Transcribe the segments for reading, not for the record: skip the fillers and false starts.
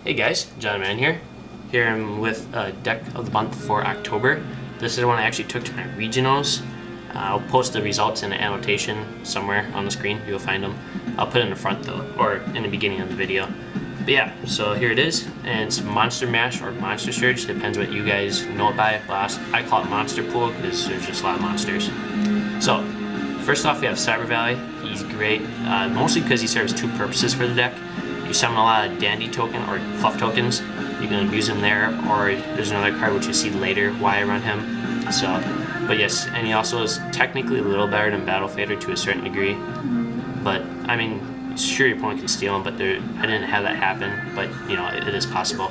Hey guys, John Man here. Here I'm with a deck of the month for October. This is one I actually took to my regionals. I'll post the results in an annotation somewhere on the screen. You'll find them. I'll put it in the front though, or in the beginning of the video. But yeah, so here it is, and it's Monster Mash or Monster Surge, depends what you guys know it by. But I call it Monster Pool because there's just a lot of monsters. So, first off we have Cyber Valley. He's great, mostly because he serves two purposes for the deck. You summon a lot of Dandy token or Fluff tokens, you can use him there, or there's another card which you see later why I run him. So, but yes, and he also is technically a little better than Battle Fader to a certain degree. But, I mean, sure your opponent can steal him, but I didn't have that happen, but you know, it is possible.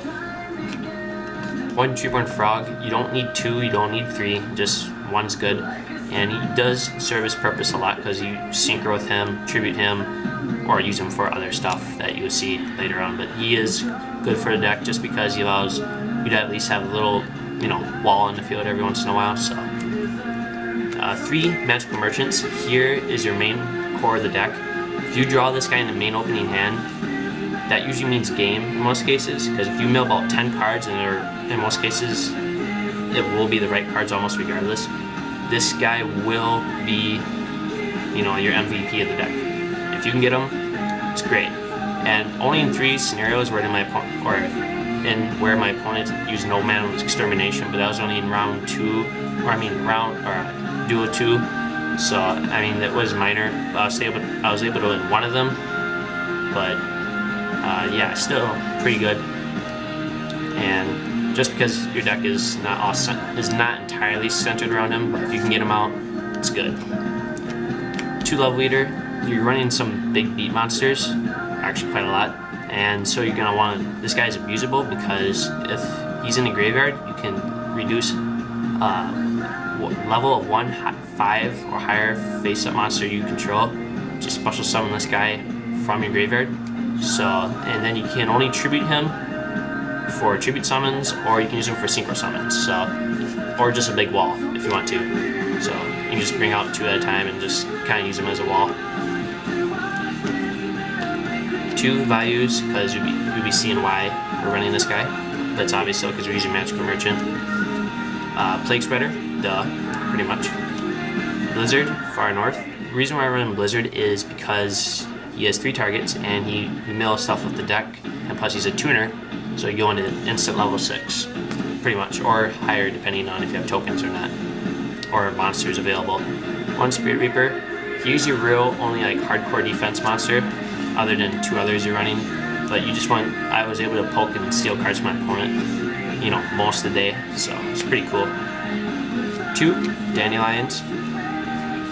One Treeborn Frog, you don't need two, you don't need three, just one's good. And he does serve his purpose a lot because you synchro with him, tribute him, or use him for other stuff that you'll see later on. But he is good for the deck just because he allows you to at least have a little, you know, wall in the field every once in a while. So, 3 Magical Merchants. Here is your main core of the deck. If you draw this guy in the main opening hand, that usually means game in most cases, because if you mill about 10 cards, and in most cases it will be the right cards almost regardless, this guy will be, you know, your MVP of the deck. If you can get him, it's great. And only in 3 scenarios where my opponent used No Man's Extermination, but that was only in round 2, or duo 2. So I mean that was minor. But I was able to win one of them, but yeah, still pretty good. And just because your deck is not entirely centered around him, but if you can get him out, it's good. 2 Love Leader. You're running some big beat monsters, actually quite a lot, and so you're gonna want this guy's abusable because if he's in the graveyard, you can reduce level of 1 5 or higher face-up monster you control. Just special summon this guy from your graveyard. So, and then you can only tribute him for tribute summons, or you can use him for synchro summons. So, or just a big wall if you want to. So you can just bring out 2 at a time and just kind of use them as a wall. 2 Vayus, because you'll be seeing why we're running this guy. But it's obvious so because we're using Magical Merchant. Plaguespreader, duh, pretty much. Blizzard, Far North. The reason why I run Blizzard is because he has 3 targets and he mills stuff with the deck, and plus he's a tuner, so you go into instant level 6, pretty much, or higher depending on if you have tokens or not, or monsters available. 1 Spirit Reaper. He's your real only like hardcore defense monster, other than 2 others you're running. But you just want, I was able to poke and steal cards from my opponent, you know, most of the day, so it's pretty cool. 2 Dandylions.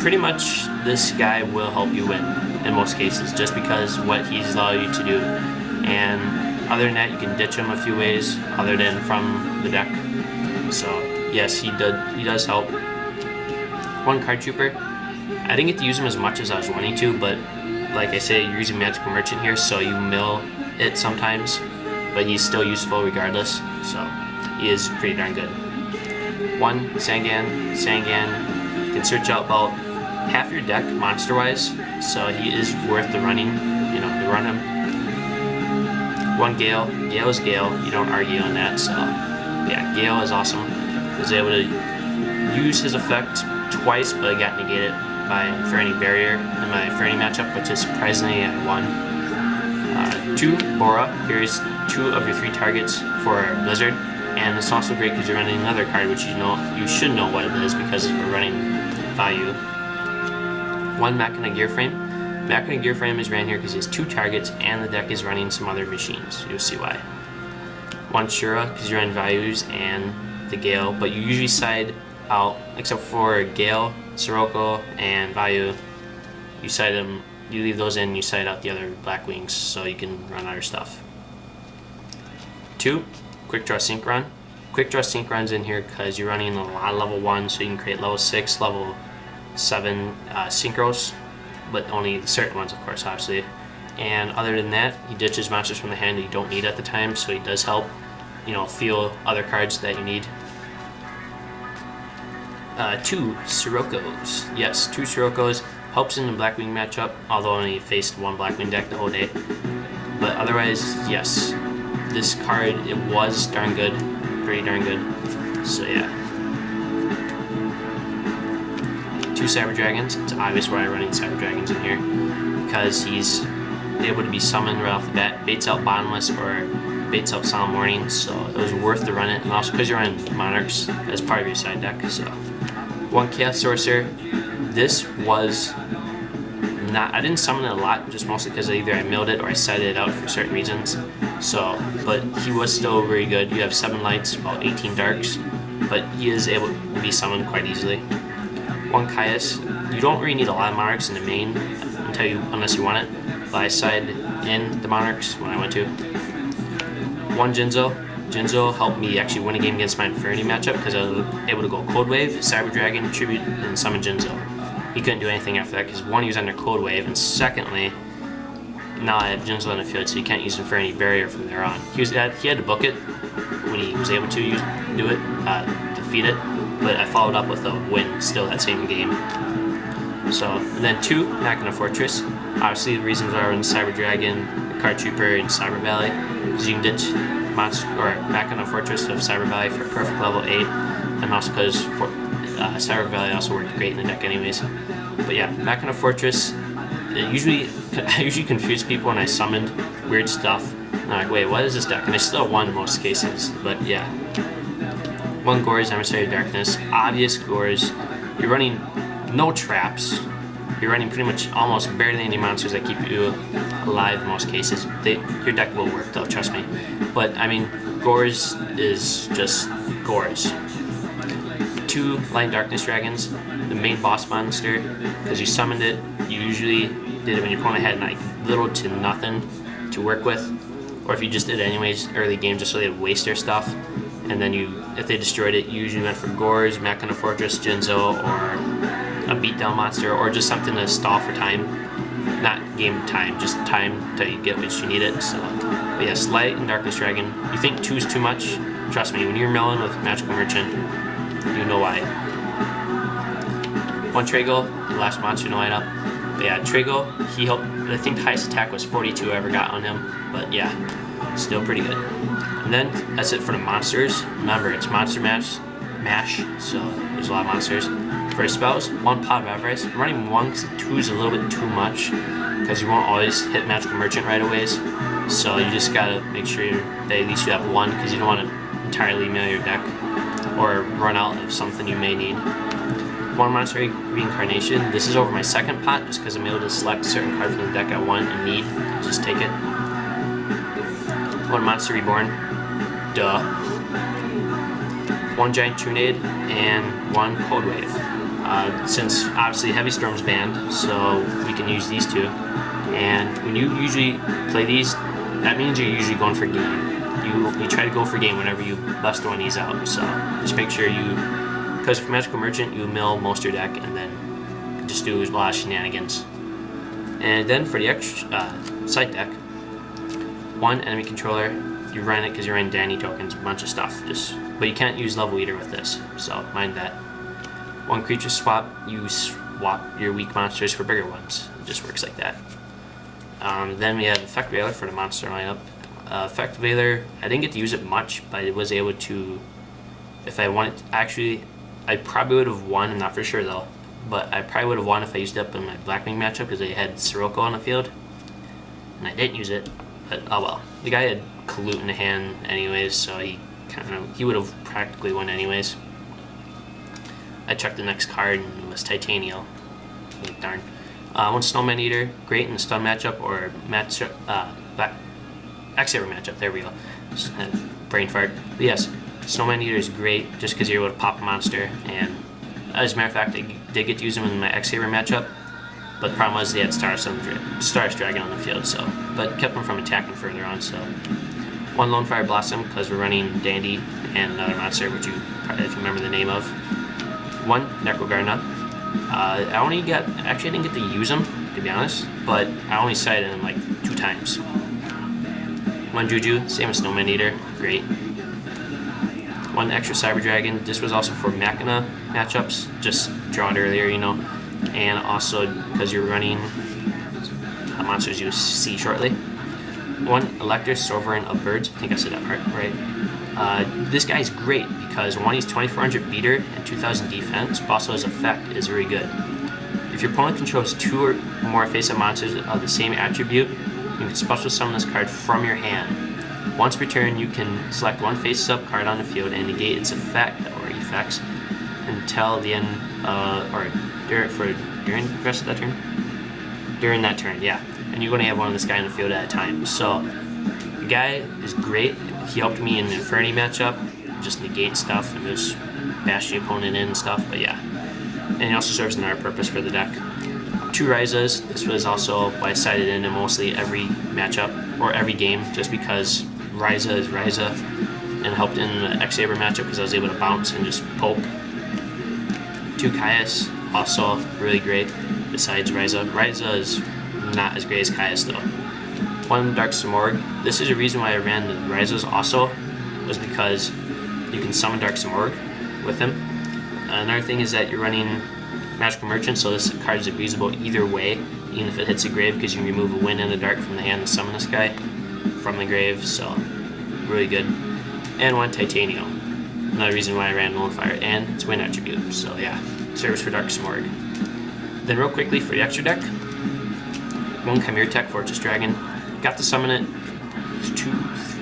Pretty much this guy will help you win in most cases, just because what he's allowed you to do. And other than that, you can ditch him a few ways other than from the deck. So yes, he does help. 1 Card Trooper. I didn't get to use him as much as I was wanting to, but like I say, you're using Magical Merchant here, so you mill it sometimes, but he's still useful regardless, so he is pretty darn good. 1 Sangan. Sangan can search out about half your deck monster-wise, so he is worth the running, you know, to run him. 1 Gale. Gale is Gale, you don't argue on that, so yeah, Gale is awesome. I was able to use his effect twice, but I got negated by Inferni Barrier in my Inferni matchup, which is surprisingly I won. 2 Bora. Here's 2 of your 3 targets for Blizzard, and it's also great because you're running another card which you should know what it is because we're running Vayu. 1 Machina Gearframe. Machina Gearframe is ran here because he has 2 targets and the deck is running some other machines. You'll see why. 1 Shura because you're running Vayus and the Gale, but you usually side out, except for Gale, Sirocco, and Vayu. You side them, you leave those in, you side out the other Blackwings so you can run other stuff. 2 Quickdraw Synchron. Quickdraw Synchron's in here because you're running a lot of level 1, so you can create level 6, level 7 synchros, but only certain ones, of course, obviously. And other than that, he ditches monsters from the hand that you don't need at the time, so he does help, you know, feel other cards that you need. 2 Siroccos. Yes, 2 Siroccos. Helps in the Blackwing matchup, although I only faced 1 Blackwing deck the whole day. But otherwise, yes, this card, it was darn good, pretty darn good. So yeah. 2 Cyber Dragons. It's obvious why I'm running Cyber Dragons in here, because he's able to be summoned right off the bat, baits out Bottomless or baits out Solemn Warning, so it was worth to run it, and also because you're running Monarchs as part of your side deck. So 1 Chaos Sorcerer. This was not, I didn't summon it a lot, just mostly because either I milled it or I sided it out for certain reasons. So, but he was still very good. You have 7 lights, about 18 darks, but he is able to be summoned quite easily. 1 Caius. You don't really need a lot of Monarchs in the main unless you want it, but I sided in the Monarchs when I went to. 1 Jinzo. Jinzo helped me actually win a game against my Infinity matchup because I was able to go Cold Wave, Cyber Dragon, Tribute, and summon Jinzo. He couldn't do anything after that because 1, he was under Cold Wave, and secondly, now I have Jinzo on the field, so you can't use Infinity Barrier from there on. He had to book it when he was able to do it, defeat it, but I followed up with a win still that same game. So, and then 2, Machina Fortress. Obviously, the reasons why I run Cyber Dragon, Card Trooper, and Cyber Valley, because you can ditch Machina Fortress of Cyber Valley for perfect level 8, and also because Cyber Valley also worked great in the deck anyways. But yeah, Machina Fortress, I usually confuse people when I summoned weird stuff. And I'm like, wait, what is this deck? And I still won in most cases, but yeah. 1 Gore's Emissary of Darkness. Obvious Gore's. You're running no traps. You're running pretty much almost barely any monsters that keep you alive in most cases. Your deck will work though, trust me. But I mean, Gore's is just Gore's. 2 Light and Darkness Dragons, the main boss monster, because you summoned it, you usually did it when your opponent had like little to nothing to work with, or if you just did it anyways early game just so they'd waste their stuff, and then if they destroyed it, you usually went for Gore's, Machina Fortress, Jinzo, or a beatdown monster, or just something to stall for time. Not game time, just time till you get what you need it. So, but yes, Light and Darkness Dragon. You think 2 is too much? Trust me, when you're milling with Magical Merchant, you know why. 1 Trago, the last monster in the lineup. But yeah, Trago, he helped. I think the highest attack was 42 I ever got on him. But yeah, still pretty good. And then that's it for the monsters. Remember, it's Monster Mash, so there's a lot of monsters. For spells, 1 Pot of Avarice. I'm running 1 because 2 is a little bit too much, because you won't always hit Magical Merchant right away. So you just gotta make sure that at least you have 1, because you don't want to entirely mill your deck or run out of something you may need. 1 Monster Reincarnation. This is over my 2nd pot, just because I'm able to select a certain card from the deck I want and need. Just take it. 1 Monster Reborn. Duh. 1 Giant Trunade and 1 Cold Wave. Since obviously Heavy Storm's banned, so we can use these 2. And when you usually play these, that means you're usually going for game. You try to go for game whenever you bust one of these out. So just make sure because for Magical Merchant you mill most of your deck and then just do a lot of shenanigans. And then for the extra side deck, 1 Enemy Controller. You run it because you're running Dandy tokens, a bunch of stuff. But you can't use Level Eater with this, so mind that. 1 Creature Swap. You swap your weak monsters for bigger ones. It just works like that. Then we have Effect Veiler for the monster lineup. Effect Veiler, I didn't get to use it much, but I was able to, if I wanted to, actually, I probably would have won, I'm not for sure though, but I probably would have won if I used it up in my Blackwing matchup because they had Sirocco on the field, and I didn't use it, but oh well. The guy had Kalute in the hand anyways, so he would have practically won anyways. I checked the next card and it was Titanial. Like, darn. 1 Snowman Eater, great in the stun matchup or X-Saber matchup. There we go. Brain fart. But yes, Snowman Eater is great just because you're able to pop a monster. And as a matter of fact, I did get to use him in my X-Saber matchup. But the problem was they had Stardust Dragon on the field, but kept him from attacking further on. So 1 Lone Fire Blossom because we're running Dandy and another monster, which you probably, if you remember the name of. 1 Necrogarna. I didn't get to use him, to be honest, but I only sided him like 2 times. 1 Juju, same as Snowman Eater, great. 1 extra Cyber Dragon. This was also for Machina matchups, just draw it earlier, you know, and also because you're running monsters you see shortly. One, Elector, Sovereign of Birds. I think I said that part right. This guy's great because one, he's 2400 beater and 2000 defense, but also his effect is very good. If your opponent controls 2 or more face-up monsters of the same attribute, you can special summon this card from your hand. Once per turn, you can select one face-up card on the field and negate its effect or effects until the end, during the rest of that turn? During that turn, yeah. And you're going to have one of this guy in the field at a time. So, the guy is great. He helped me in the Inferni matchup, just negate stuff and just bash the opponent in and stuff, but yeah. And he also serves another purpose for the deck. 2 Ryzas. This was also why I sided in mostly every matchup, or every game, just because Ryza is Ryza, and helped in the X-Saber matchup because I was able to bounce and just poke. 2 Caius, also really great, besides Ryza. Ryza is not as great as Caius though. 1 Dark Simorgh. This is a reason why I ran the Ryzas also, was because you can summon Dark Simorgh with him. Another thing is that you're running Magical Merchant, so this card is abusable either way, even if it hits the grave, because you can remove a Wind and a Dark from the hand to summon this guy from the grave, so really good. And 1 Titanium. Another reason why I ran Nullifier, and its Wind attribute, so yeah, service for Dark Simorgh. Then real quickly for the extra deck, 1 Chimera Tech Fortress Dragon. Got to summon it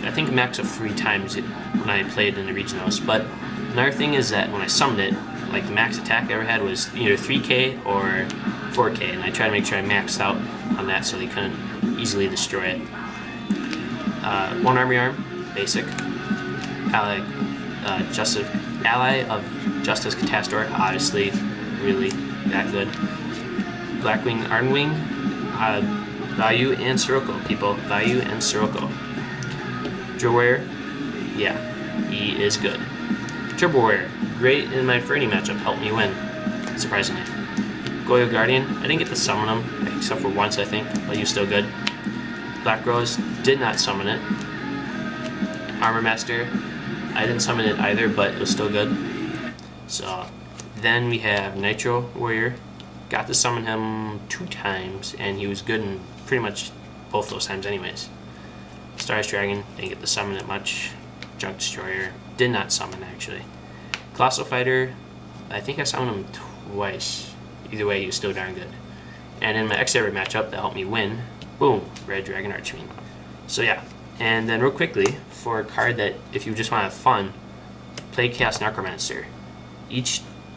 I think a max of 3 times when I played in the regionals, but another thing is that when I summoned it, like the max attack I ever had was either 3k or 4k, and I tried to make sure I maxed out on that so they couldn't easily destroy it. 1 Army Arm, basic. Ally of Justice Catastor, obviously really that good. Blackwing, Arnwing, Vayu and Sirocco, people. Vayu and Sirocco. Drill Warrior, yeah, he is good. Turbo Warrior, great in my Inferni matchup, helped me win, surprisingly. Goyo Guardian, I didn't get to summon him, except for once I think, but he was still good. Black Rose, did not summon it. Armor Master, I didn't summon it either, but it was still good. So, then we have Nitro Warrior. Got to summon him 2 times, and he was good in pretty much both those times anyways. Stardust Dragon, didn't get to summon it much. Junk Destroyer, did not summon actually. Colossal Fighter, I think I summoned him twice. Either way, he was still darn good. And in my X-Saber matchup that helped me win, boom, Red Dragon Archfiend. So yeah, and then real quickly, for a card that if you just want to have fun, play Chaos Necromancer.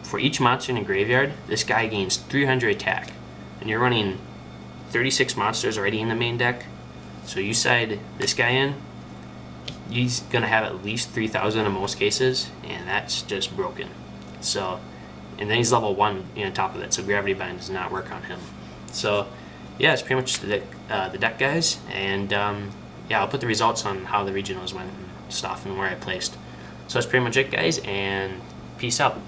For each monster in a graveyard, this guy gains 300 attack. And you're running 36 monsters already in the main deck. So you side this guy in, he's going to have at least 3,000 in most cases, and that's just broken. So, and then he's level 1 on top of it, so Gravity Bind does not work on him. So, yeah, it's pretty much the deck, guys. And yeah, I'll put the results on how the regionals went and stuff and where I placed. So that's pretty much it, guys, and peace out.